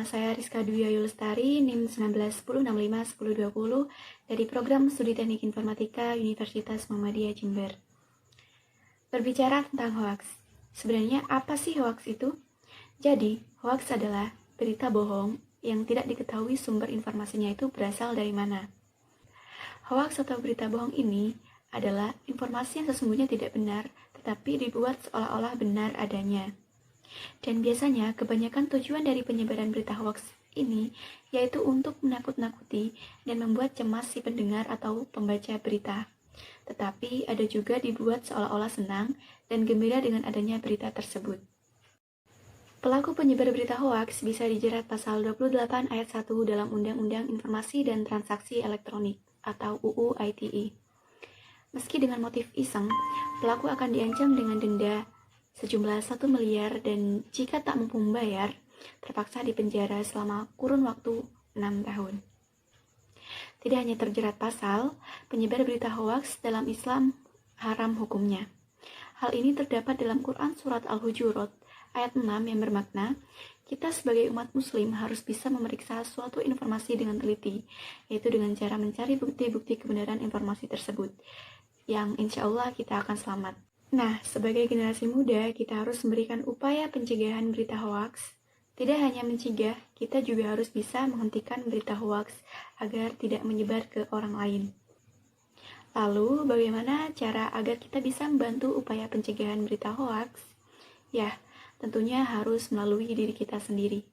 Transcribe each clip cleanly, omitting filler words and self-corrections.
Nama saya Rizka Dwi Ayu Lestari, NIM 1910651020 dari Program Studi Teknik Informatika Universitas Muhammadiyah Jember. Berbicara tentang hoaks, sebenarnya apa sih hoaks itu? Jadi, hoaks adalah berita bohong yang tidak diketahui sumber informasinya itu berasal dari mana. Hoaks atau berita bohong ini adalah informasi yang sesungguhnya tidak benar, tetapi dibuat seolah-olah benar adanya. Dan biasanya kebanyakan tujuan dari penyebaran berita hoaks ini yaitu untuk menakut-nakuti dan membuat cemas si pendengar atau pembaca berita. Tetapi ada juga dibuat seolah-olah senang dan gembira dengan adanya berita tersebut. Pelaku penyebar berita hoaks bisa dijerat pasal 28 ayat 1 dalam Undang-Undang Informasi dan Transaksi Elektronik atau UU ITE. Meski dengan motif iseng, pelaku akan diancam dengan denda sejumlah 1 miliar dan jika tak mampu membayar, terpaksa dipenjara selama kurun waktu 6 tahun. Tidak hanya terjerat pasal, penyebar berita hoaks dalam Islam haram hukumnya. Hal ini terdapat dalam Quran Surat Al-Hujurat ayat 6 yang bermakna, kita sebagai umat muslim harus bisa memeriksa suatu informasi dengan teliti, yaitu dengan cara mencari bukti-bukti kebenaran informasi tersebut, yang insya Allah kita akan selamat. Nah, sebagai generasi muda, kita harus memberikan upaya pencegahan berita hoaks. Tidak hanya mencegah, kita juga harus bisa menghentikan berita hoaks agar tidak menyebar ke orang lain. Lalu, bagaimana cara agar kita bisa membantu upaya pencegahan berita hoaks? Ya, tentunya harus melalui diri kita sendiri.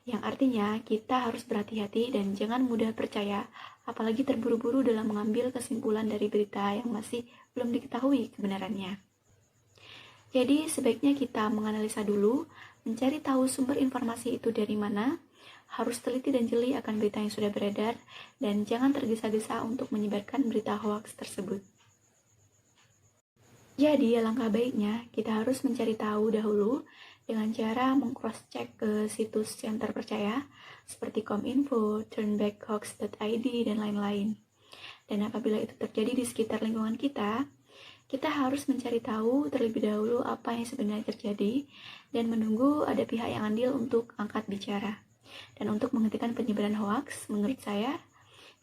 Yang artinya, kita harus berhati-hati dan jangan mudah percaya, apalagi terburu-buru dalam mengambil kesimpulan dari berita yang masih belum diketahui kebenarannya. Jadi, sebaiknya kita menganalisa dulu, mencari tahu sumber informasi itu dari mana, harus teliti dan jeli akan berita yang sudah beredar, dan jangan tergesa-gesa untuk menyebarkan berita hoaks tersebut. Jadi, alangkah baiknya kita harus mencari tahu dahulu dengan cara meng-cross-check ke situs yang terpercaya seperti Kominfo, turnbackhoax.id, dan lain-lain. Dan apabila itu terjadi di sekitar lingkungan kita harus mencari tahu terlebih dahulu apa yang sebenarnya terjadi dan menunggu ada pihak yang andil untuk angkat bicara. Dan untuk menghentikan penyebaran hoaks, menurut saya,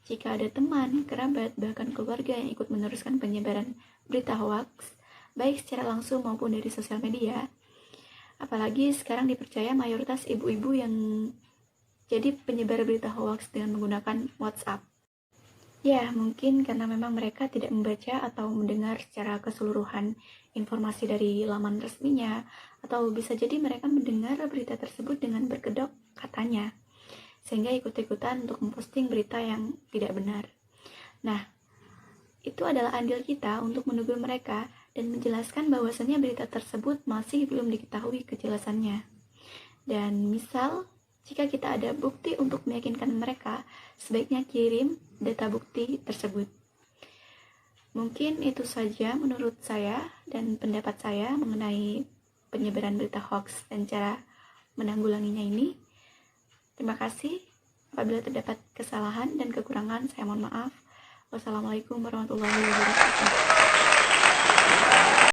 jika ada teman, kerabat, bahkan keluarga yang ikut meneruskan penyebaran berita hoaks, baik secara langsung maupun dari sosial media, apalagi sekarang dipercaya mayoritas ibu-ibu yang jadi penyebar berita hoaks dengan menggunakan WhatsApp. Ya, mungkin karena memang mereka tidak membaca atau mendengar secara keseluruhan informasi dari laman resminya, atau bisa jadi mereka mendengar berita tersebut dengan berkedok katanya, sehingga ikut-ikutan untuk memposting berita yang tidak benar. Nah, itu adalah andil kita untuk menegur mereka dan menjelaskan bahwasannya berita tersebut masih belum diketahui kejelasannya. Dan misal, jika kita ada bukti untuk meyakinkan mereka, sebaiknya kirim data bukti tersebut. Mungkin itu saja menurut saya dan pendapat saya mengenai penyebaran berita hoaks dan cara menanggulanginya ini. Terima kasih. Apabila terdapat kesalahan dan kekurangan, saya mohon maaf. Wassalamualaikum warahmatullahi wabarakatuh.